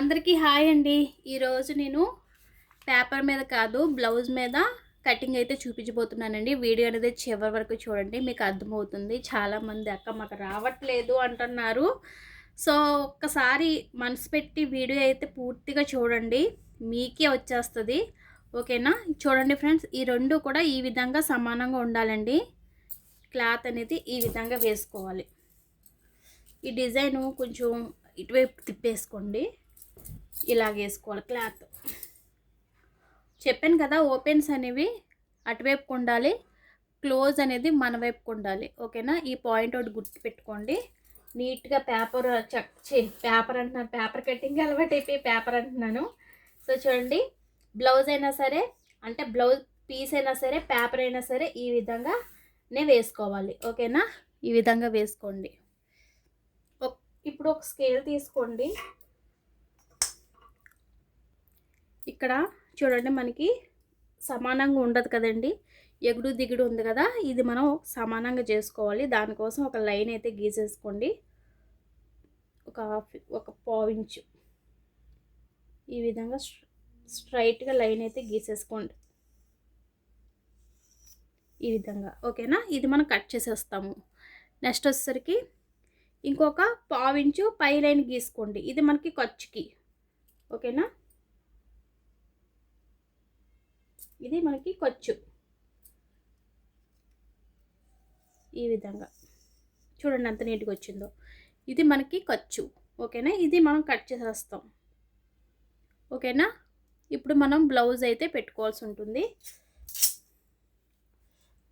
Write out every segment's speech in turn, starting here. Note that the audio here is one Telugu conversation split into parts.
అందరికీ హాయ్ అండి. ఈరోజు నేను పేపర్ మీద కాదు బ్లౌజ్ మీద కటింగ్ అయితే చూపించబోతున్నానండి. వీడియో అనేది చివరి వరకు చూడండి, మీకు అర్థమవుతుంది. చాలామంది అక్క మాకు రావట్లేదు అంటున్నారు. సో ఒక్కసారి మనసు పెట్టి వీడియో అయితే పూర్తిగా చూడండి, మీకే వచ్చేస్తుంది. ఓకేనా? చూడండి ఫ్రెండ్స్, ఈ రెండు కూడా ఈ విధంగా సమానంగా ఉండాలండి. క్లాత్ అనేది ఈ విధంగా వేసుకోవాలి. ఈ డిజైను కొంచెం ఇటువైపు తిప్పేసుకోండి, ఇలాగ వేసుకోవాలి. క్లాత్ చెప్పాను కదా, ఓపెన్స్ అనేవి అటువైపుకు ఉండాలి, క్లోజ్ అనేది మన వైపుకు ఉండాలి. ఓకేనా? ఈ పాయింట్ ఒకటి గుర్తుపెట్టుకోండి. నీట్గా పేపర్ పేపర్ అంటున్నాను, పేపర్ కటింగ్ అలవాటు అయిపోయి పేపర్ అంటున్నాను. సో చూడండి, బ్లౌజ్ అయినా సరే, అంటే బ్లౌజ్ పీస్ అయినా సరే, పేపర్ అయినా సరే ఈ విధంగానే వేసుకోవాలి. ఓకేనా? ఈ విధంగా వేసుకోండి. ఇప్పుడు ఒక స్కేల్ తీసుకోండి. ఇక్కడ చూడండి, మనకి సమానంగా ఉండదు కదండి, ఎగుడు దిగుడు ఉంది కదా, ఇది మనం సమానంగా చేసుకోవాలి. దానికోసం ఒక లైన్ అయితే గీసేసుకోండి. ఒక పావు ఇంచు ఈ విధంగా స్ట్రైట్గా లైన్ అయితే గీసేసుకోండి, ఈ విధంగా. ఓకేనా? ఇది మనం కట్ చేసేస్తాము. నెక్స్ట్ వచ్చేసరికి ఇంకొక పావు ఇంచు పై లైన్ గీసుకోండి, ఇది మనకి ఖర్చుకి. ఓకేనా? ఇది మనకి ఖర్చు. ఈ విధంగా చూడండి ఎంత నీట్గా వచ్చిందో. ఇది మనకి ఖర్చు. ఓకేనా? ఇది మనం కట్ చేసేస్తాం. ఓకేనా? ఇప్పుడు మనం బ్లౌజ్ అయితే పెట్టుకోవాల్సి ఉంటుంది.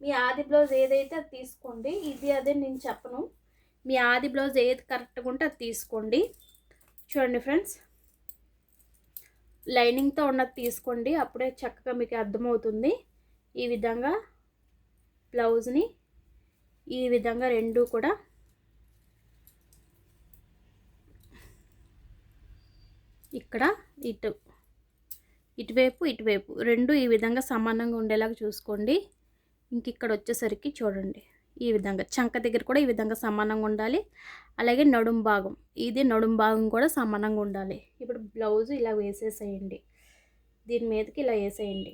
మీ ఆది బ్లౌజ్ ఏదైతే అది తీసుకోండి, ఇది అదే నేను చెప్పను. మీ ఆది బ్లౌజ్ ఏది కరెక్ట్గా ఉంటే అది తీసుకోండి. చూడండి ఫ్రెండ్స్, లైనింగ్తో ఉన్నది తీసుకోండి, అప్పుడే చక్కగా మీకు అర్థమవుతుంది. ఈ విధంగా బ్లౌజ్ని ఈ విధంగా రెండు కూడా ఇక్కడ ఇటువైపు రెండు ఈ విధంగా సమానంగా ఉండేలాగా చూసుకోండి. ఇంక ఇక్కడ వచ్చేసరికి చూడండి, ఈ విధంగా చంక దగ్గర కూడా ఈ విధంగా సమానంగా ఉండాలి. అలాగే నడుం భాగం, ఇది నడుం భాగం కూడా సమానంగా ఉండాలి. ఇప్పుడు బ్లౌజ్ ఇలా వేసేసేయండి, దీని మీదకి ఇలా వేసేయండి.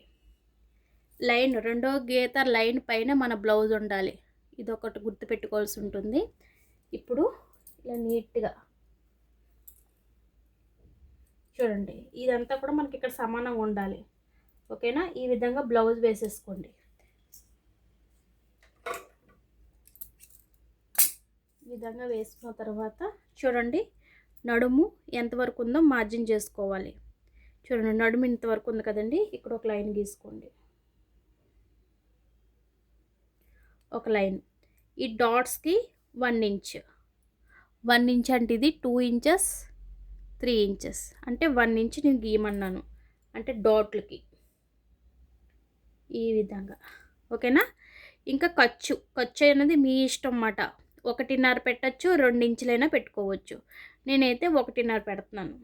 లైన్, రెండో గీత లైన్ పైన మన బ్లౌజ్ ఉండాలి. ఇది ఒకటి గుర్తుపెట్టుకోవాల్సి ఉంటుంది. ఇప్పుడు ఇలా నీట్గా చూడండి, ఇదంతా కూడా మనకి ఇక్కడ సమానంగా ఉండాలి. ఓకేనా? ఈ విధంగా బ్లౌజ్ వేసేసుకోండి. ఈ విధంగా వేసుకున్న తర్వాత చూడండి, నడుము ఎంతవరకు ఉందో మార్జిన్ చేసుకోవాలి. చూడండి, నడుము ఇంతవరకు ఉంది కదండి, ఇక్కడ ఒక లైన్ గీసుకోండి, ఒక లైన్. ఈ డాట్స్కి 1 ఇంచ్, 1 ఇంచ్ అంటే ఇది 2 ఇంచెస్ 3 ఇంచెస్, అంటే 1 ఇంచ్ నేను గీయమన్నాను, అంటే డాట్లకి ఈ విధంగా. ఓకేనా? ఇంకా ఖర్చు అనేది మీ ఇష్టం అన్నమాట. 1.5 పెట్టచ్చు, 2 ఇంచులైనా పెట్టుకోవచ్చు. నేనైతే 1.5 పెడుతున్నాను,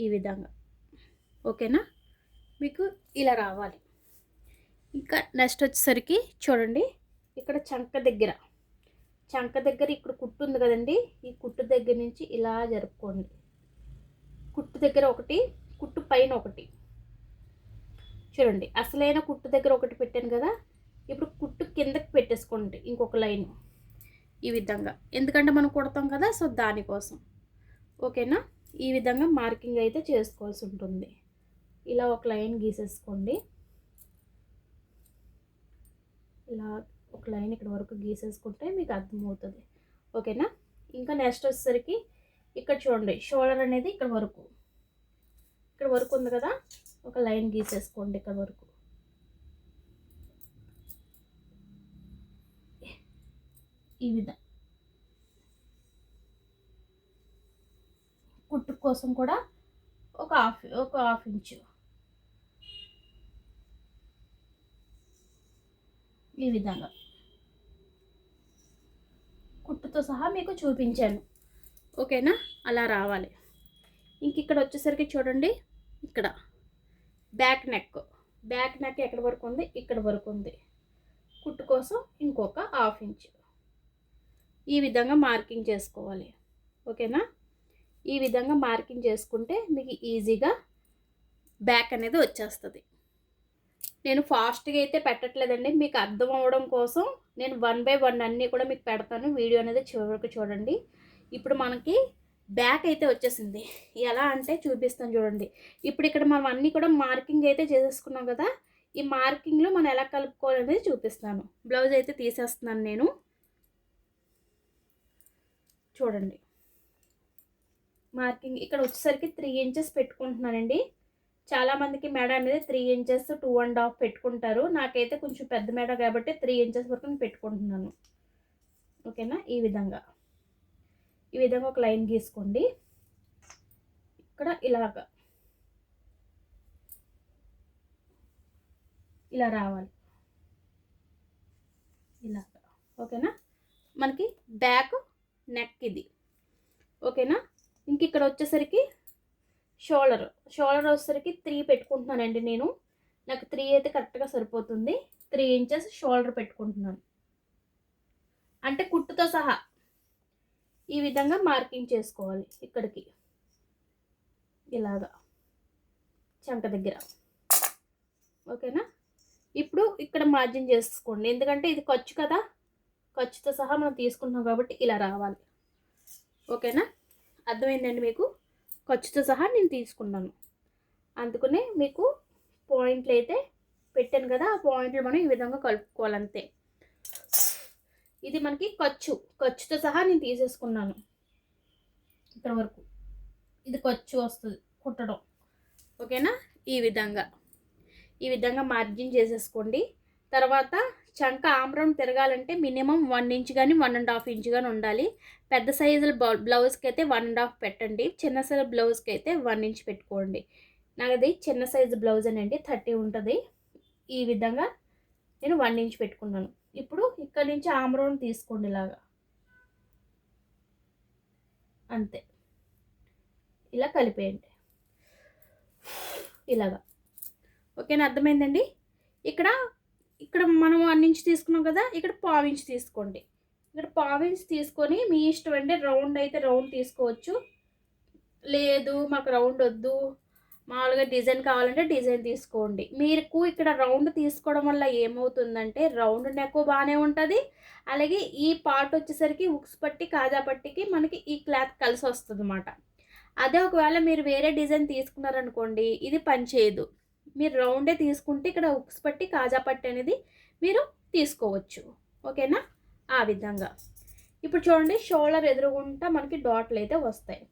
ఈ విధంగా. ఓకేనా? మీకు ఇలా రావాలి. ఇంకా నెక్స్ట్ వచ్చేసరికి చూడండి, ఇక్కడ చంక దగ్గర ఇక్కడ కుట్టు ఉంది కదండి, ఈ కుట్టు దగ్గర నుంచి ఇలా జరుపుకోండి. కుట్టు దగ్గర ఒకటి, కుట్టు పైన ఒకటి. చూడండి, అసలైన కుట్టు దగ్గర ఒకటి పెట్టాను కదా, ఇప్పుడు కుట్టు కిందకి పెట్టేసుకోండి ఇంకొక లైన్ ఈ విధంగా, ఎందుకంటే మనం కుడతాం కదా, సో దానికోసం. ఓకేనా? ఈ విధంగా మార్కింగ్ అయితే చేసుకోవాల్సి ఉంటుంది. ఇలా ఒక లైన్ గీసేసుకోండి, ఇలా ఒక లైన్ ఇక్కడ వరకు గీసేసుకుంటే మీకు అర్థమవుతుంది. ఓకేనా? ఇంకా నెక్స్ట్ వచ్చేసరికి ఇక్కడ చూడండి, షోల్డర్ అనేది ఇక్కడ వరకు ఉంది కదా, ఒక లైన్ గీసేసుకోండి ఇక్కడ వరకు. ఈ విధంగా కుట్టు కోసం కూడా ఒక హాఫ్ ఇంచు ఈ విధంగా కుట్టుతో సహా మీకు చూపించాను. ఓకేనా? అలా రావాలి. ఇంక ఇక్కడ వచ్చేసరికి చూడండి, ఇక్కడ బ్యాక్ నెక్ ఎక్కడ వరకు ఉంది, ఇక్కడ వరకు ఉంది. కుట్టు కోసం ఇంకొక హాఫ్ ఇంచ్ ఈ విధంగా మార్కింగ్ చేసుకోవాలి. ఓకేనా. ఈ విధంగా మార్కింగ్ చేసుకుంటే మీకు ఈజీగా బ్యాక్ అనేది వచ్చేస్తుంది. నేను ఫాస్ట్గా అయితే పెట్టట్లేదండి, మీకు అర్థం అవ్వడం కోసం నేను 1 బై 1 అన్నీ కూడా మీకు పెడతాను. వీడియో అనేది చివరికి చూడండి. ఇప్పుడు మనకి బ్యాక్ అయితే వచ్చేసింది. ఎలా అంటే చూపిస్తాను చూడండి. ఇప్పుడు ఇక్కడ మనం అన్నీ కూడా మార్కింగ్ అయితే చేసేసుకున్నాం కదా, ఈ మార్కింగ్లో మనం ఎలా కలుపుకోవాలనేది చూపిస్తాను. బ్లౌజ్ అయితే తీసేస్తున్నాను నేను, చూడండి. మార్కింగ్ ఇక్కడ వచ్చేసరికి 3 ఇంచెస్ పెట్టుకుంటున్నానండి. చాలామందికి మెడ అనేది 3 ఇంచెస్ 2.5 పెట్టుకుంటారు. నాకైతే కొంచెం పెద్ద మెడ కాబట్టి 3 ఇంచెస్ వరకు నేను పెట్టుకుంటున్నాను. ఓకేనా. ఈ విధంగా ఒక లైన్ గీసుకోండి. ఇక్కడ ఇలా రావాలి, ఇలాగా. ఓకేనా. మనకి బ్యాక్ నెక్ ఇది. ఓకేనా. ఇంక ఇక్కడ వచ్చేసరికి షోల్డర్ వచ్చేసరికి 3 పెట్టుకుంటున్నానండి నేను. నాకు 3 అయితే కరెక్ట్గా సరిపోతుంది. 3 ఇంచెస్ షోల్డర్ పెట్టుకుంటున్నాను. అంటే కుట్టుతో సహా ఈ విధంగా మార్కింగ్ చేసుకోవాలి. ఇక్కడికి ఇలాగా చంక దగ్గర. ఓకేనా. ఇప్పుడు ఇక్కడ మార్జిన్ చేసుకోండి, ఎందుకంటే ఇది ఖర్చు కదా, ఖర్చుతో సహా మనం తీసుకుంటున్నాం కాబట్టి ఇలా రావాలి. ఓకేనా. అర్థమైందండి మీకు, ఖర్చుతో సహా నేను తీసుకున్నాను, అందుకనే మీకు పాయింట్లు అయితే పెట్టాను కదా, ఆ పాయింట్లు మనం ఈ విధంగా కలుపుకోవాలంతే. ఇది మనకి ఖర్చుతో సహా నేను తీసేసుకున్నాను. ఇక్కడ వరకు ఇది ఖర్చు వస్తుంది కుట్టడం. ఓకేనా. ఈ విధంగా మార్జిన్ చేసేసుకోండి. తర్వాత చంక ఆమ్రం తిరగాలంటే మినిమం 1 ఇంచ్ కానీ 1.5 ఇంచ్ కానీ ఉండాలి. పెద్ద సైజుల బ్లౌజ్కి అయితే 1.5 పెట్టండి, చిన్న సైజు బ్లౌజ్కి అయితే 1 ఇంచ్ పెట్టుకోండి. నాది చిన్న సైజు బ్లౌజ్ అనండి, 30 ఉంటుంది. ఈ విధంగా నేను 1 ఇంచ్ పెట్టుకున్నాను. ఇప్పుడు ఇక్కడ నుంచి ఆమ్రం తీసుకోండి ఇలాగా, అంతే. ఇలా కలిపేయండి ఇలాగా. ఓకేనా. అర్థమైందండి. ఇక్కడ మనం 1 ఇంచ్ తీసుకున్నాం కదా, ఇక్కడ 1/4 ఇంచ్ తీసుకోండి. ఇక్కడ 1/4 ఇంచ్ తీసుకొని మీ ఇష్టం అండి. రౌండ్ అయితే రౌండ్ తీసుకోవచ్చు, లేదు మాకు రౌండ్ వద్దు, మామూలుగా డిజైన్ కావాలంటే డిజైన్ తీసుకోండి. మీకు ఇక్కడ రౌండ్ తీసుకోవడం వల్ల ఏమవుతుందంటే రౌండ్ నెక్ బాగానే ఉంటుంది, అలాగే ఈ పార్ట్ వచ్చేసరికి ఉక్స్ పట్టి కాజా పట్టికి మనకి ఈ క్లాత్ కలిసి వస్తుంది అన్నమాట. అదే ఒకవేళ మీరు వేరే డిజైన్ తీసుకున్నారనుకోండి, ఇది పని చేయదు. మీరు రౌండే తీసుకుంటే ఇక్కడ ఉక్స్ పట్టి కాజా పట్టి అనేది మీరు తీసుకోవచ్చు. ఓకేనా. ఆ విధంగా ఇప్పుడు చూడండి, షోల్డర్ ఎదురుగుంటా మనకి డాట్లు అయితే వస్తాయి.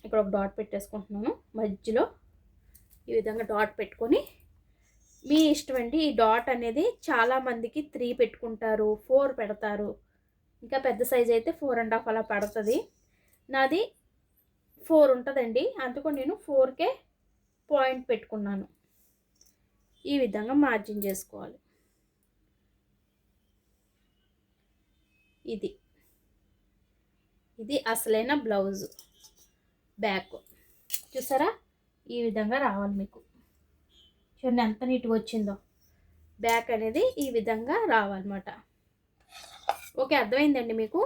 ఇక్కడ ఒక డాట్ పెట్టేసుకుంటున్నాను మధ్యలో. ఈ విధంగా డాట్ పెట్టుకొని మీ ఇష్టం అండి. ఈ డాట్ అనేది చాలామందికి 3 పెట్టుకుంటారు, 4 పెడతారు, ఇంకా పెద్ద సైజ్ అయితే 4.5 అలా పడుతుంది. నాది 4 ఉంటుందండి, అందుకు నేను 4కే పాయింట్ పెట్టుకున్నాను. ఈ విధంగా మార్జిన్ చేసుకోవాలి. ఇది అసలైన బ్లౌజ్ బ్యాక్. చూసారా, ఈ విధంగా రావాలి మీకు. చూడండి ఎంత నీట్గా వచ్చిందో. బ్యాక్ అనేది ఈ విధంగా రావాలన్నమాట. ఓకే, అర్థమైందండి మీకు.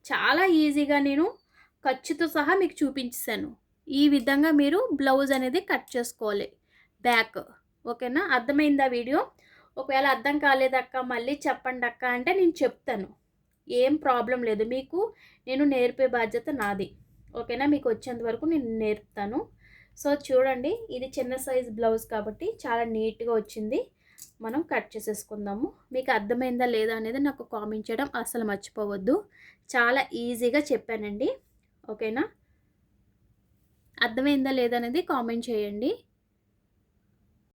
చాలా ఈజీగా నేను ఖర్చుతో సహా మీకు చూపించాను. ఈ విధంగా మీరు బ్లౌజ్ అనేది కట్ చేసుకోవాలి బ్యాక్. ఓకేనా. అర్థమైందా వీడియో? ఒకవేళ అర్థం కాలేదక్క మళ్ళీ చెప్పండి అక్క అంటే నేను చెప్తాను, ఏం ప్రాబ్లం లేదు. మీకు నేను నేర్పే బాధ్యత నాది. ఓకేనా. మీకు వచ్చేంత వరకు నేను నేర్పుతాను. సో చూడండి, ఇది చిన్న సైజ్ బ్లౌజ్ కాబట్టి చాలా నీట్గా వచ్చింది. మనం కట్ చేసేసుకుందాము. మీకు అర్థమైందా లేదా అనేది నాకు కామెంట్ చేయడం అసలు మర్చిపోవద్దు. చాలా ఈజీగా చెప్పానండి. ఓకేనా. అర్థమైందా లేదా అనేది కామెంట్ చేయండి.